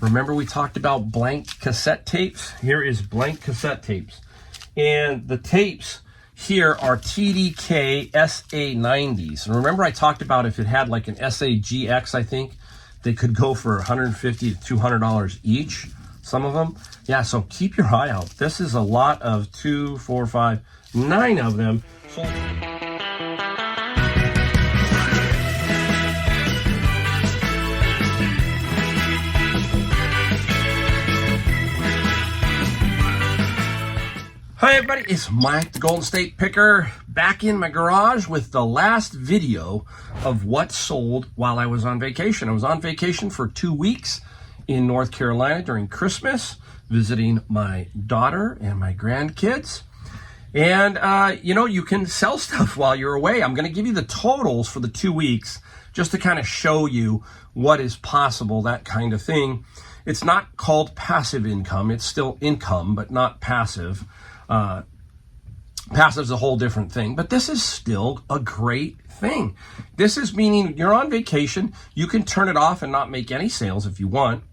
Remember we talked about blank cassette tapes? Here is blank cassette tapes. And the tapes here are TDK SA90s. And remember I talked about if it had like an SAGX, I think, they could go for $150 to $200 each, some of them. Yeah, so keep your eye out. This is a lot of 2, 4, 5, 9 of them. So hi everybody, it's Mike the Golden State Picker back in my garage with the last video of what sold while I was on vacation. I was on vacation for 2 weeks in North Carolina during Christmas, visiting my daughter and my grandkids. And you can sell stuff while you're away. I'm going to give you the totals for the 2 weeks just to kind of show you what is possible, that kind of thing. It's not called passive income. It's still income, but not passive. Passive is a whole different thing, but this is still a great thing. This is meaning you're on vacation, you can turn it off and not make any sales if you want,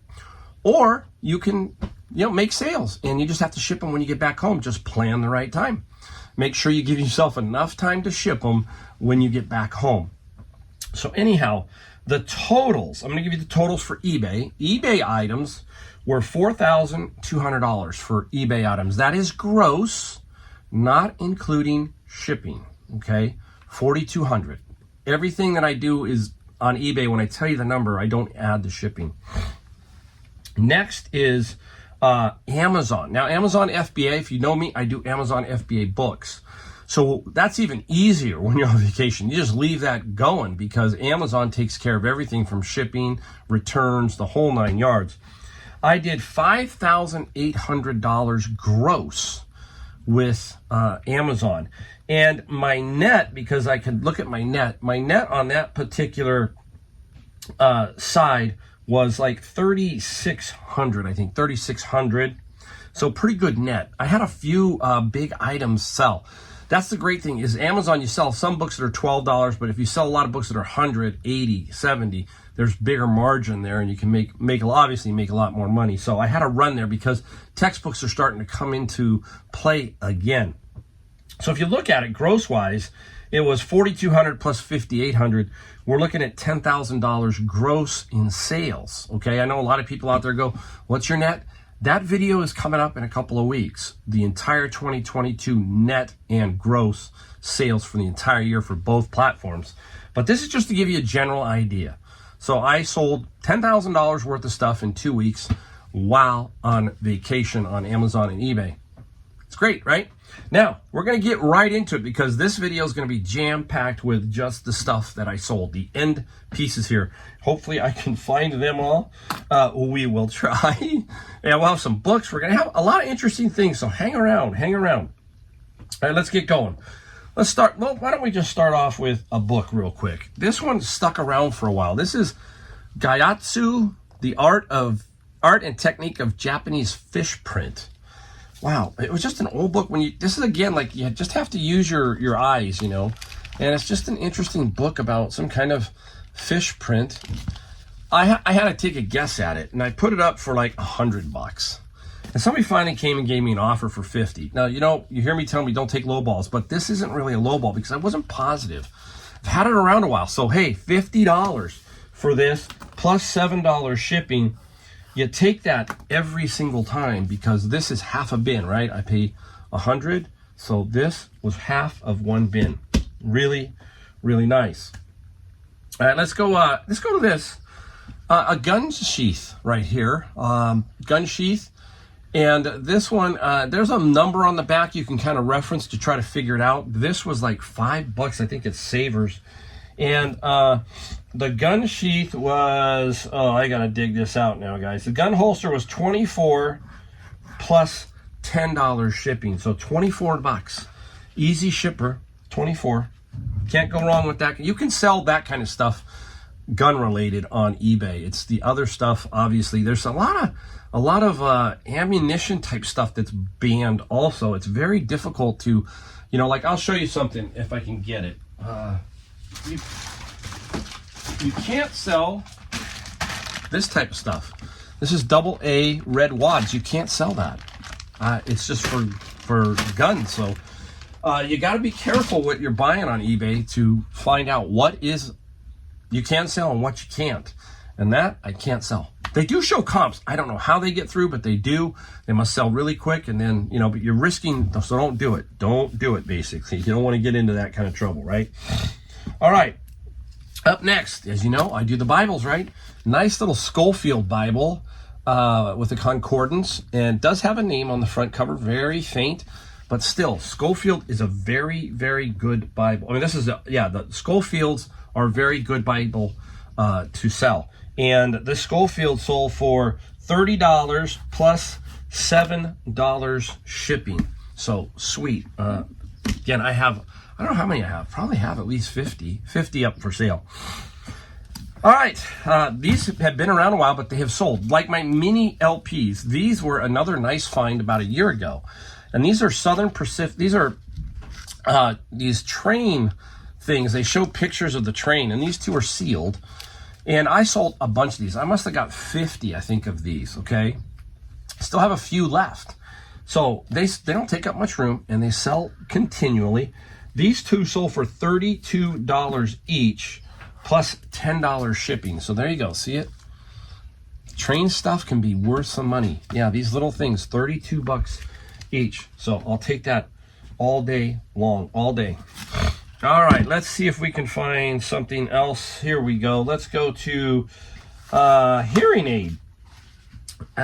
or you can, make sales and you just have to ship them when you get back home. Just plan the right time. Make sure you give yourself enough time to ship them when you get back home. So anyhow, the totals, I'm going to give you the totals for eBay. eBay items were $4,200 for eBay items. That is gross, not including shipping, okay? $4,200. Everything that I do is on eBay. When I tell you the number, I don't add the shipping. Next is Amazon. Now, Amazon FBA, if you know me, I do Amazon FBA books. So that's even easier when you're on vacation. You just leave that going because Amazon takes care of everything from shipping, returns, the whole 9 yards. I did $5,800 gross with Amazon. And my net, because I could look at my net on that particular side was like 3,600, I think, 3,600. So pretty good net. I had a few big items sell. That's the great thing is Amazon, you sell some books that are $12, but if you sell a lot of books that are 100, 80, 70, there's bigger margin there and you can obviously make a lot more money. So I had to run there because textbooks are starting to come into play again. So if you look at it gross wise, it was $4,200 plus $5,800. We're looking at $10,000 gross in sales. Okay, I know a lot of people out there go, what's your net? That video is coming up in a couple of weeks. The entire 2022 net and gross sales for the entire year for both platforms. But this is just to give you a general idea. So I sold $10,000 worth of stuff in 2 weeks while on vacation on Amazon and eBay. It's great, right? Now, we're going to get right into it because this video is going to be jam-packed with just the stuff that I sold, the end pieces here. Hopefully, I can find them all. We will try. And we'll have some books. We're going to have a lot of interesting things, so hang around. All right, let's get going. Let's start. Well, why don't we just start off with a book real quick. This one stuck around for a while. This is Gyatso, the Art and Technique of Japanese Fish Print. Wow, it was just an old book. This is again like you just have to use your eyes, and it's just an interesting book about some kind of fish print. I had to take a guess at it, and I put it up for like $100. And somebody finally came and gave me an offer for $50. Now, you hear me tell me don't take low balls, but this isn't really a low ball because I wasn't positive. I've had it around a while, so hey, $50 for this plus $7 shipping. You take that every single time because this is half a bin, right? I pay $100, so this was half of one bin. Really, really nice. All right, let's go to this. A gun sheath right here. Gun sheath. And this one, there's a number on the back you can kind of reference to try to figure it out. This was like $5. I think it's Savers. And the gun sheath was, I gotta dig this out now, guys. The gun holster was $24 plus $10 shipping, so $24. Easy shipper, $24. Can't go wrong with that. You can sell that kind of stuff, gun related, on eBay. It's the other stuff. Obviously, there's a lot of ammunition type stuff that's banned. Also, it's very difficult to, like I'll show you something if I can get it. You can't sell this type of stuff. This is AA red wads. You can't sell that. It's just for guns. So you got to be careful what you're buying on eBay to find out what is you can sell and what you can't. And that I can't sell. They do show comps. I don't know how they get through, but they do. They must sell really quick, and then, you know, but you're risking, so don't do it. Don't do it, basically. You don't want to get into that kind of trouble, right? All right. Up next, as you know, I do the Bibles, right? Nice little Scofield Bible with a concordance, and does have a name on the front cover, very faint, but still, Scofield is a very, very good Bible. I mean, this is, the Scofields are a very good Bible to sell. And the Scofield sold for $30 plus $7 shipping. So sweet. Again, I don't know how many I have. Probably have at least 50 up for sale. All right. These have been around a while, but they have sold. Like my mini LPs, these were another nice find about a year ago. And these are Southern Pacific. These are these train things. They show pictures of the train, and these two are sealed. And I sold a bunch of these. I must have got 50, I think, of these, okay? Still have a few left. So they don't take up much room, and they sell continually. These two sold for $32 each, plus $10 shipping. So there you go. See it? Train stuff can be worth some money. Yeah, these little things, 32 bucks each. So I'll take that all day long, all day. All right, let's see if we can find something else. Here we go. Let's go to hearing aid.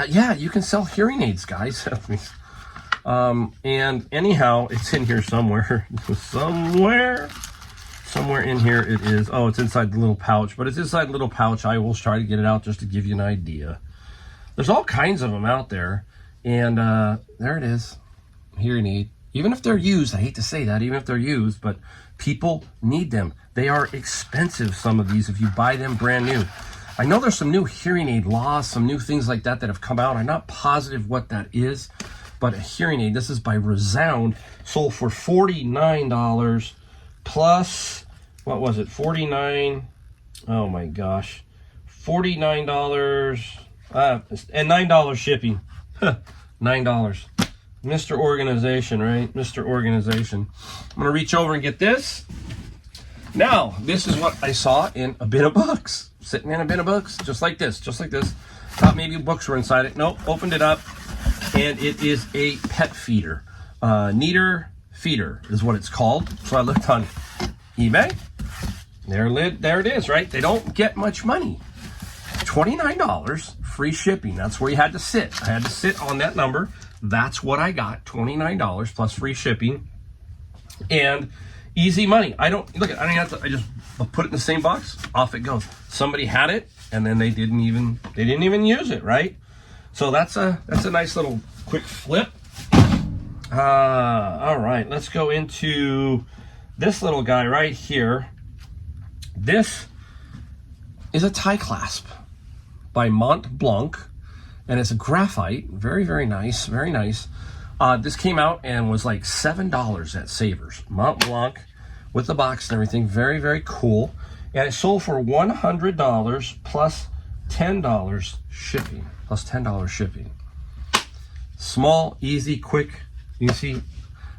Yeah, you can sell hearing aids, guys. And anyhow, it's in here somewhere. somewhere in here it is. Oh, it's inside the little pouch, but it's inside the little pouch. I will try to get it out just to give you an idea. There's all kinds of them out there. And there it is, hearing aid. Even if they're used, I hate to say that, even if they're used, but people need them. They are expensive, some of these, if you buy them brand new. I know there's some new hearing aid laws, some new things like that have come out. I'm not positive what that is, but a hearing aid, this is by Resound, sold for $49 plus, what was it, 49, oh my gosh, $49 and $9 shipping. $9. Mr. Organization, right? Mr. Organization. I'm going to reach over and get this. Now, this is what I saw in a bin of books. Sitting in a bin of books, just like this, just like this. Thought maybe books were inside it. Nope, opened it up, and it is a pet feeder. Neater feeder is what it's called. So I looked on eBay. There it is, right? They don't get much money. $29, free shipping. That's where you had to sit. I had to sit on that number. That's what I got, $29 plus free shipping, and easy money. I don't just put it in the same box, off it goes. Somebody had it, and then they didn't even use it, right? So that's a nice little quick flip. All right, let's go into this little guy right here. This is a tie clasp by Mont Blanc. And it's a graphite, very, very nice, very nice. This came out and was like $7 at Savers. Mont Blanc with the box and everything, very, very cool. And it sold for $100 plus $10 shipping. Small, easy, quick. You can see,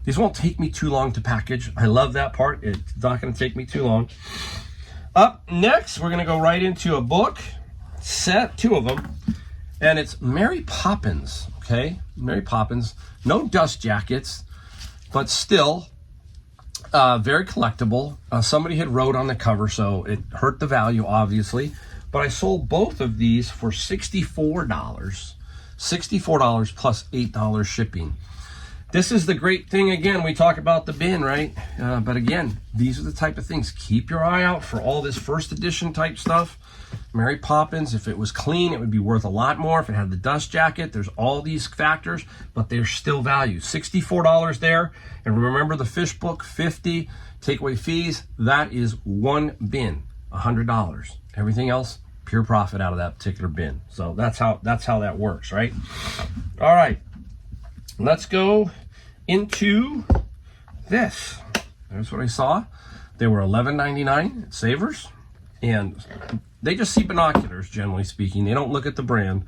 these won't take me too long to package. I love that part. It's not going to take me too long. Up next, we're going to go right into a book set, two of them. And it's Mary Poppins, okay? Mary Poppins. No dust jackets, but still very collectible. Somebody had wrote on the cover, so it hurt the value, obviously. But I sold both of these for $64. $64 plus $8 shipping. This is the great thing, again, we talk about the bin, right? But again, these are the type of things. Keep your eye out for all this first edition type stuff. Mary Poppins, if it was clean, it would be worth a lot more. If it had the dust jacket, there's all these factors, but there's still value. $64 there. And remember the fish book, $50. Takeaway fees, that is one bin, $100. Everything else, pure profit out of that particular bin. So that's how that works, right? All right. Let's go into this. There's what I saw. They were $11.99 at Savers, and they just see binoculars, generally speaking. They don't look at the brand.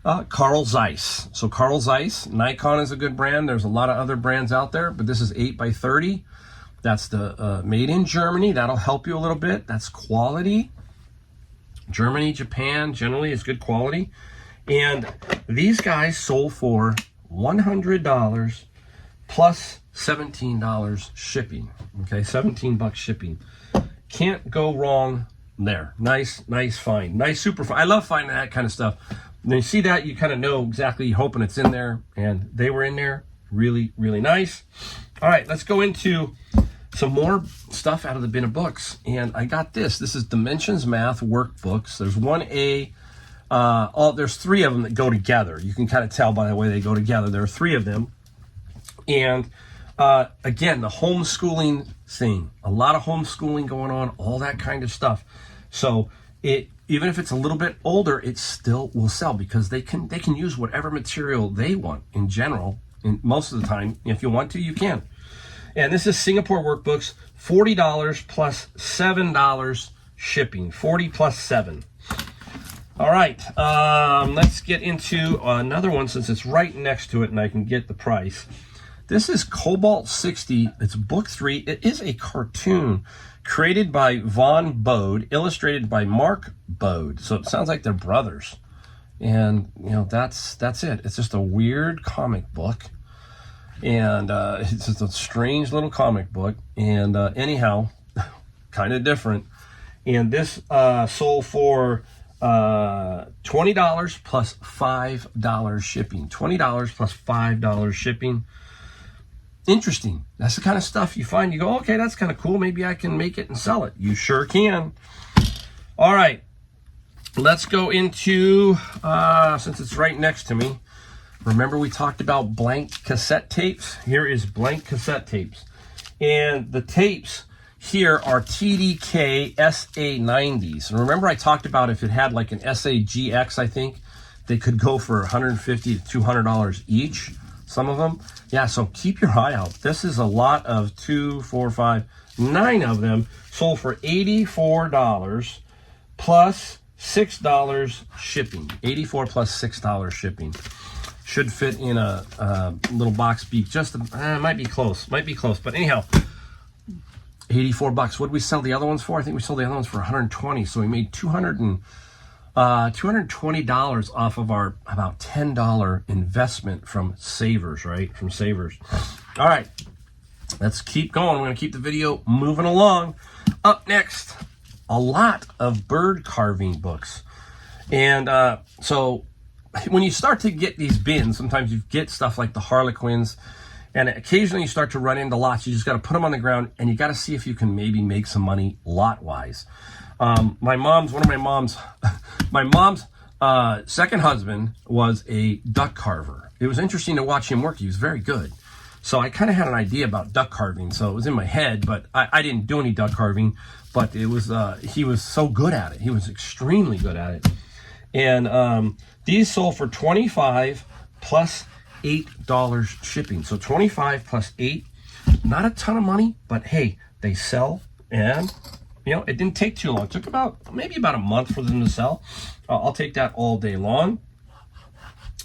Carl Zeiss. So Carl Zeiss, Nikon is a good brand. There's a lot of other brands out there, but this is 8x30. That's the made in Germany. That'll help you a little bit. That's quality. Germany, Japan, generally is good quality. And these guys sold for $100 plus $17 shipping. Okay, 17 bucks shipping. Can't go wrong there. Nice find. Nice, super find. I love finding that kind of stuff. When you see that, you kind of know exactly, you're hoping it's in there, and they were in there. Really, really nice. All right, let's go into some more stuff out of the bin of books. And I got this. This is Dimensions Math workbooks. There's 1A. There's 3 of them that go together. You can kind of tell by the way they go together. There are 3 of them. And again, the homeschooling thing. A lot of homeschooling going on, all that kind of stuff. So even if it's a little bit older, it still will sell because they can use whatever material they want in general. And most of the time, if you want to, you can. And this is Singapore workbooks, $40 plus $7 shipping. 40 plus 7. All right, let's get into another one since it's right next to it and I can get the price. This is Cobalt 60. It's book 3. It is a cartoon created by Von Bode, illustrated by Mark Bode. So it sounds like they're brothers. And, you know, that's it. It's just a weird comic book. And it's just a strange little comic book. And anyhow, kind of different. And this sold for $20 plus $5 shipping. $20 plus $5 shipping. Interesting. That's the kind of stuff you find. You go, okay, that's kind of cool. Maybe I can make it and sell it. You sure can. All right. Let's go into, since it's right next to me, remember we talked about blank cassette tapes? Here is blank cassette tapes. And the tapes here are TDK SA90s. And remember I talked about if it had like an SAGX, I think, they could go for $150 to $200 each. Some of them. Yeah, so keep your eye out. This is a lot of 2, 4, 5, 9 of them sold for $84 plus $6 shipping. $84 plus $6 shipping. Should fit in a little box beak. Just might be close. But anyhow, 84 bucks. What did we sell the other ones for? I think we sold the other ones for 120. So we made $220 off of our about $10 investment from Savers, right? From Savers. All right, let's keep going. We're going to keep the video moving along. Up next, a lot of bird carving books. And so when you start to get these bins, sometimes you get stuff like the Harlequins, and occasionally you start to run into lots. You just got to put them on the ground, and you got to see if you can maybe make some money lot-wise. My mom's second husband was a duck carver. It was interesting to watch him work. He was very good. So I kind of had an idea about duck carving. So it was in my head, but I didn't do any duck carving. But it was he was so good at it. He was extremely good at it. And these sold for $25 plus $8 shipping. So $25 plus $8, not a ton of money, but hey, they sell. And you know, it didn't take too long. It took maybe about a month for them to sell. I'll take that all day long.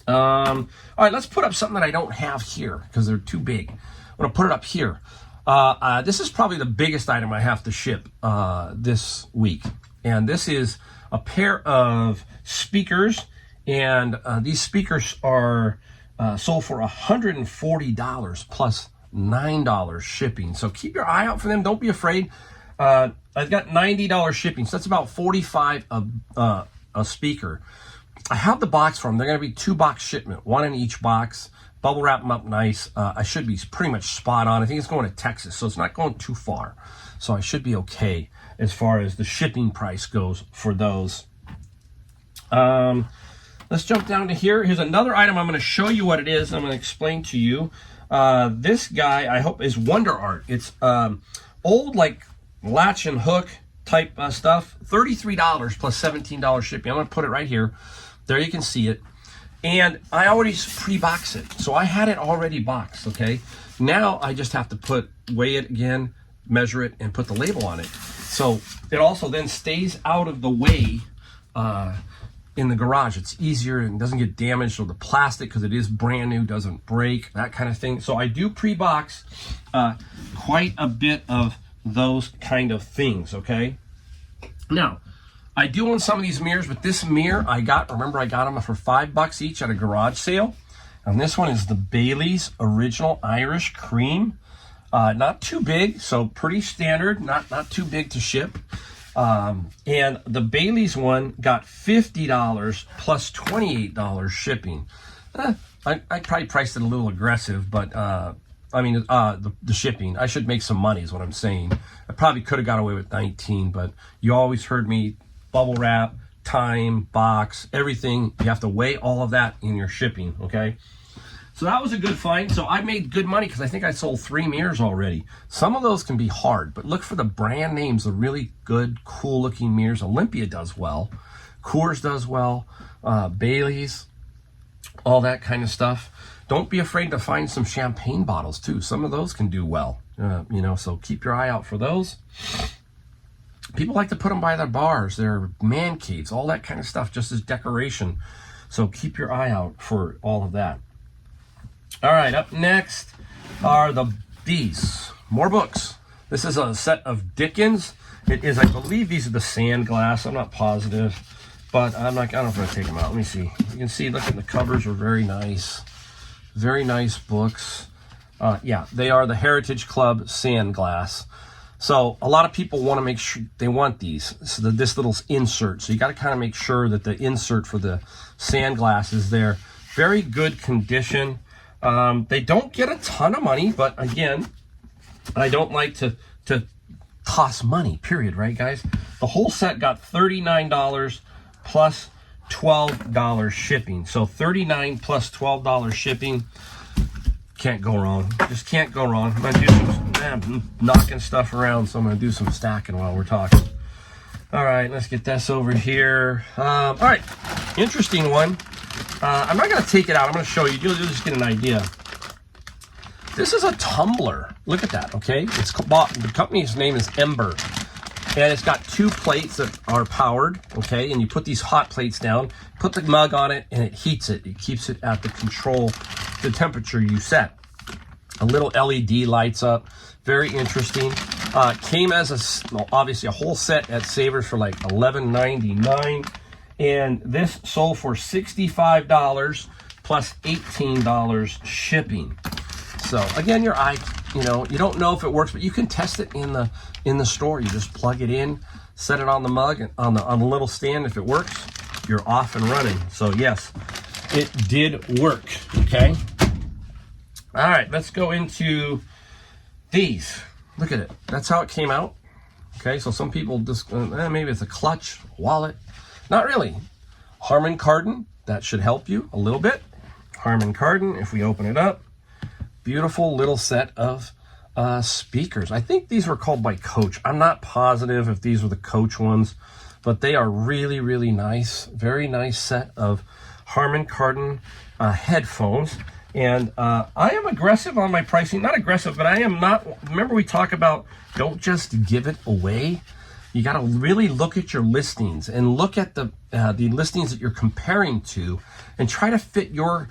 All right, let's put up something that I don't have here because they're too big. I'm going to put it up here. This is probably the biggest item I have to ship this week. And this is a pair of speakers. And these speakers are sold for $140 plus $9 shipping. So keep your eye out for them. Don't be afraid. I've got $90 shipping, so that's about $45 a speaker. I have the box for them. They're going to be 2-box shipment, 1 in each box. Bubble wrap them up nice. I should be pretty much spot on. I think it's going to Texas, so it's not going too far. So I should be okay as far as the shipping price goes for those. Let's jump down to here. Here's another item. I'm going to show you what it is. I'm going to explain to you. This guy, I hope, is Wonder Art. It's old, like, latch and hook type stuff. $33 plus $17 shipping. I'm going to put it right here. There you can see it. And I already pre-box it. So I had it already boxed, okay? Now I just have to weigh it again, measure it, and put the label on it. So it also then stays out of the way in the garage. It's easier and doesn't get damaged, or the plastic, because it is brand new, doesn't break, that kind of thing. So I do pre-box quite a bit of those kind of things, okay? Now, I do own some of these mirrors, but this mirror I got them for $5 each at a garage sale. And this one is the Bailey's Original Irish Cream. Not too big, so pretty standard, not too big to ship. And the Bailey's one got $50 plus $28 shipping. I probably priced it a little aggressive, but the shipping. I should make some money is what I'm saying. I probably could have got away with 19, but you always heard me bubble wrap, time, box, everything. You have to weigh all of that in your shipping, okay? So that was a good find. So I made good money because I think I sold 3 mirrors already. Some of those can be hard, but look for the brand names, the really good, cool looking mirrors. Olympia does well. Coors does well. Bailey's, all that kind of stuff. Don't be afraid to find some champagne bottles too. Some of those can do well, so keep your eye out for those. People like to put them by their bars, their man caves, all that kind of stuff, just as decoration. So keep your eye out for all of that. All right, up next are these more books. This is a set of Dickens. It is, I believe these are the sand glass. I'm not positive, but I don't know if I'm gonna take them out. Let me see. You can see, look at the covers are very nice. Very nice books. Yeah, they are the Heritage Club sand glass. So a lot of people want to make sure they want these. So this little insert. So you got to kind of make sure that the insert for the sand glass is there. Very good condition. They don't get a ton of money, but again, I don't like to toss money, period, right, guys? The whole set got $39 plus $12 shipping. So $39 plus $12 shipping. Can't go wrong. Just can't go wrong. I'm going to do I'm knocking stuff around, so I'm going to do some stacking while we're talking. All right, let's get this over here. All right, interesting one. I'm not going to take it out. I'm going to show you. You'll just get an idea. This is a tumbler. Look at that, okay? The company's name is Ember. And it's got 2 plates that are powered, okay? And you put these hot plates down, put the mug on it, and it heats it. It keeps it at the temperature you set. A little LED lights up. Very interesting. Came as obviously a whole set at Savers for like $11.99. And this sold for $65 plus $18 shipping. So again, your eye, you don't know if it works, but you can test it in the store. You just plug it in, set it on the mug, and on the little stand. If it works, you're off and running. So yes, it did work. Okay. All right, let's go into these. Look at it. That's how it came out. Okay, so some people just maybe it's a clutch, wallet. Not really. Harman Kardon, that should help you a little bit. Harman Kardon, if we open it up, beautiful little set of speakers. I think these were called by Coach. I'm not positive if these were the Coach ones, but they are really, really nice. Very nice set of Harman Kardon headphones. And I am aggressive on my pricing. Not aggressive, but I am not. Remember we talk about don't just give it away. You got to really look at your listings and look at the listings that you're comparing to, and try to fit your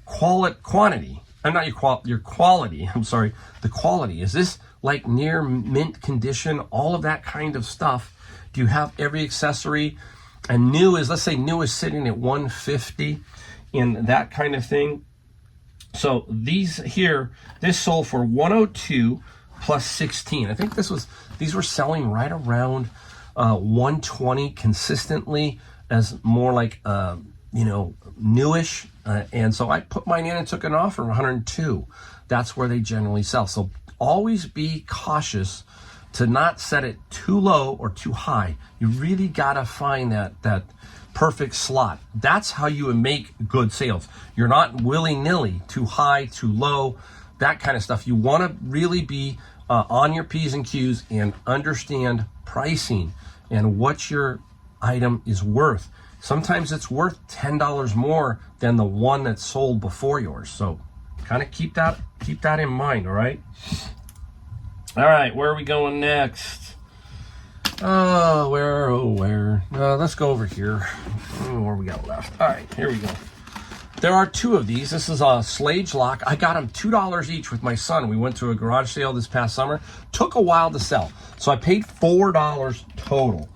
quantity. Not your quality. I'm sorry, the quality. Is this like near mint condition? All of that kind of stuff. Do you have every accessory? And let's say new is sitting at $150, and that kind of thing. So these here, this sold for $102 plus $16. I think these were selling right around $120 consistently as more like newish. And so I put mine in and took an offer of $102. That's where they generally sell. So always be cautious to not set it too low or too high. You really gotta find that perfect slot. That's how you make good sales. You're not willy-nilly, too high, too low, that kind of stuff. You want to really be on your P's and Q's and understand pricing and what your item is worth. Sometimes it's worth $10 more than the one that's sold before yours. So kind of keep that in mind, all right? All right, where are we going next? Where? Let's go over here. What we got left? All right, here we go. There are two of these. This is a Slage Lock. I got them $2 each with my son. We went to a garage sale this past summer. Took a while to sell. So I paid $4 total.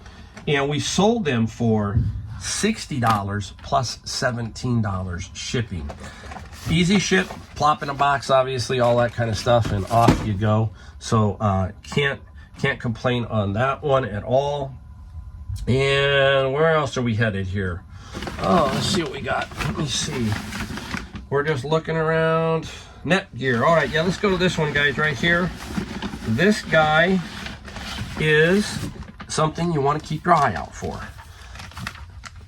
And we sold them for $60 plus $17 shipping. Easy ship, plop in a box, obviously, all that kind of stuff, and off you go. So can't complain on that one at all. And where else are we headed here? Oh, let's see what we got. Let me see. We're just looking around. Netgear. All right, yeah, let's go to this one, guys, right here. This guy is something you want to keep your eye out for.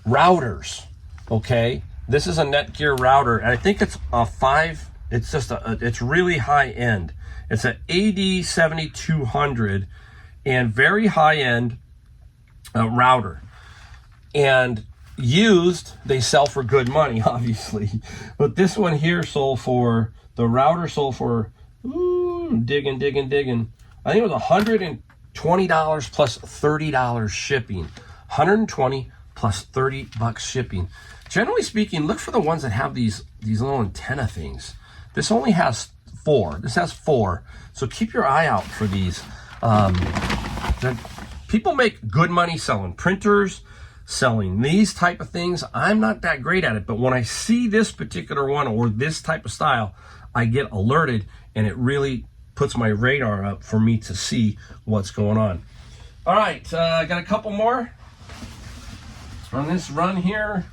Routers, okay? This is a Netgear router, and I think it's a 5. It's just it's really high end. It's an AD7200 and very high end router. And used, they sell for good money, obviously. But this one here sold for, the router sold for, digging. I think it was $120 plus $30 shipping. 120 plus $30 shipping. Generally speaking, look for the ones that have these little antenna things. This only has 4. This has 4. So keep your eye out for these. People make good money selling printers, selling these type of things. I'm not that great at it, but when I see this particular one or this type of style, I get alerted, and it really puts my radar up for me to see what's going on. All right, I got a couple more on this run here.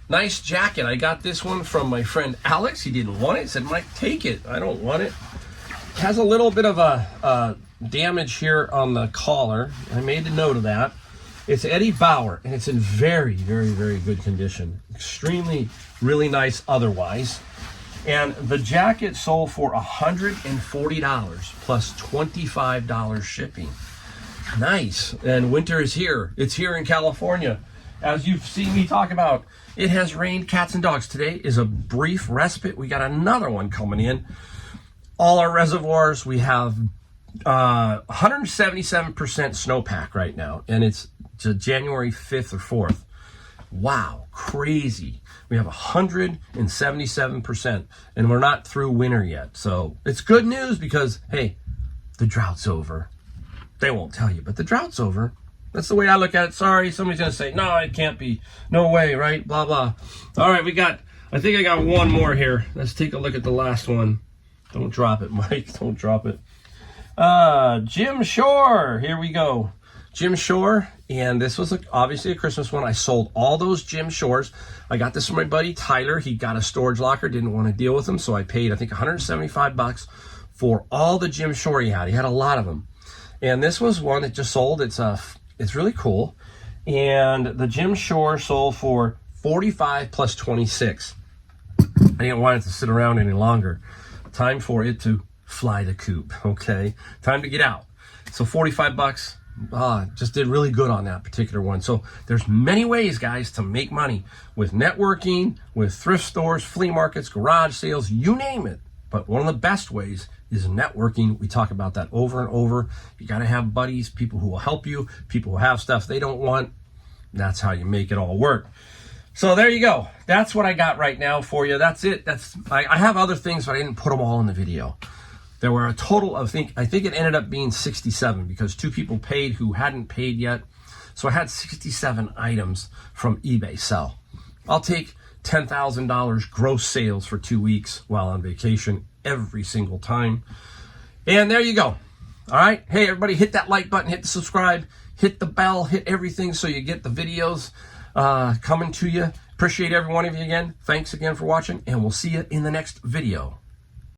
Nice jacket. I got this one from my friend Alex. He didn't want it. He said, Mike, take it. I don't want it. It has a little bit of a damage here on the collar. I made a note of that. It's Eddie Bauer, and it's in very, very, very good condition. Extremely, really nice otherwise. And the jacket sold for $140 plus $25 shipping. Nice. And winter is here. It's here in California. As you've seen me talk about, it has rained cats and dogs. Today is a brief respite. We got another one coming in. All our reservoirs, we have 177% snowpack right now, and it's January 5th or 4th. Wow, crazy. We have 177%, and we're not through winter yet. So it's good news because, hey, the drought's over. They won't tell you, but the drought's over. That's the way I look at it. Sorry, somebody's going to say, no, it can't be. No way, right? Blah, blah. All right, I think I got one more here. Let's take a look at the last one. Don't drop it, Mike. Don't drop it. Jim Shore. Here we go. Jim Shore. And this was obviously a Christmas one. I sold all those Jim Shores. I got this from my buddy Tyler. He got a storage locker. Didn't want to deal with them. So I paid, I think, $175 for all the Jim Shore he had. He had a lot of them. And this was one that just sold. It's really cool. And the Jim Shore sold for $45 plus $26. I didn't want it to sit around any longer. Time for it to fly the coop, okay? Time to get out. So $45, just did really good on that particular one. So there's many ways, guys, to make money with networking, with thrift stores, flea markets, garage sales, you name it. But one of the best ways is networking. We talk about that over and over. You got to have buddies, people who will help you, people who have stuff they don't want. That's how you make it all work. So there you go. That's what I got right now for you. That's it. I have other things, but I didn't put them all in the video. There were a total of, I think it ended up being 67 because 2 people paid who hadn't paid yet. So I had 67 items from eBay sell. I'll take $10,000 gross sales for 2 weeks while on vacation every single time. And there you go. All right. Hey, everybody, hit that like button, hit the subscribe, hit the bell, hit everything so you get the videos coming to you. Appreciate every one of you again. Thanks again for watching, and we'll see you in the next video.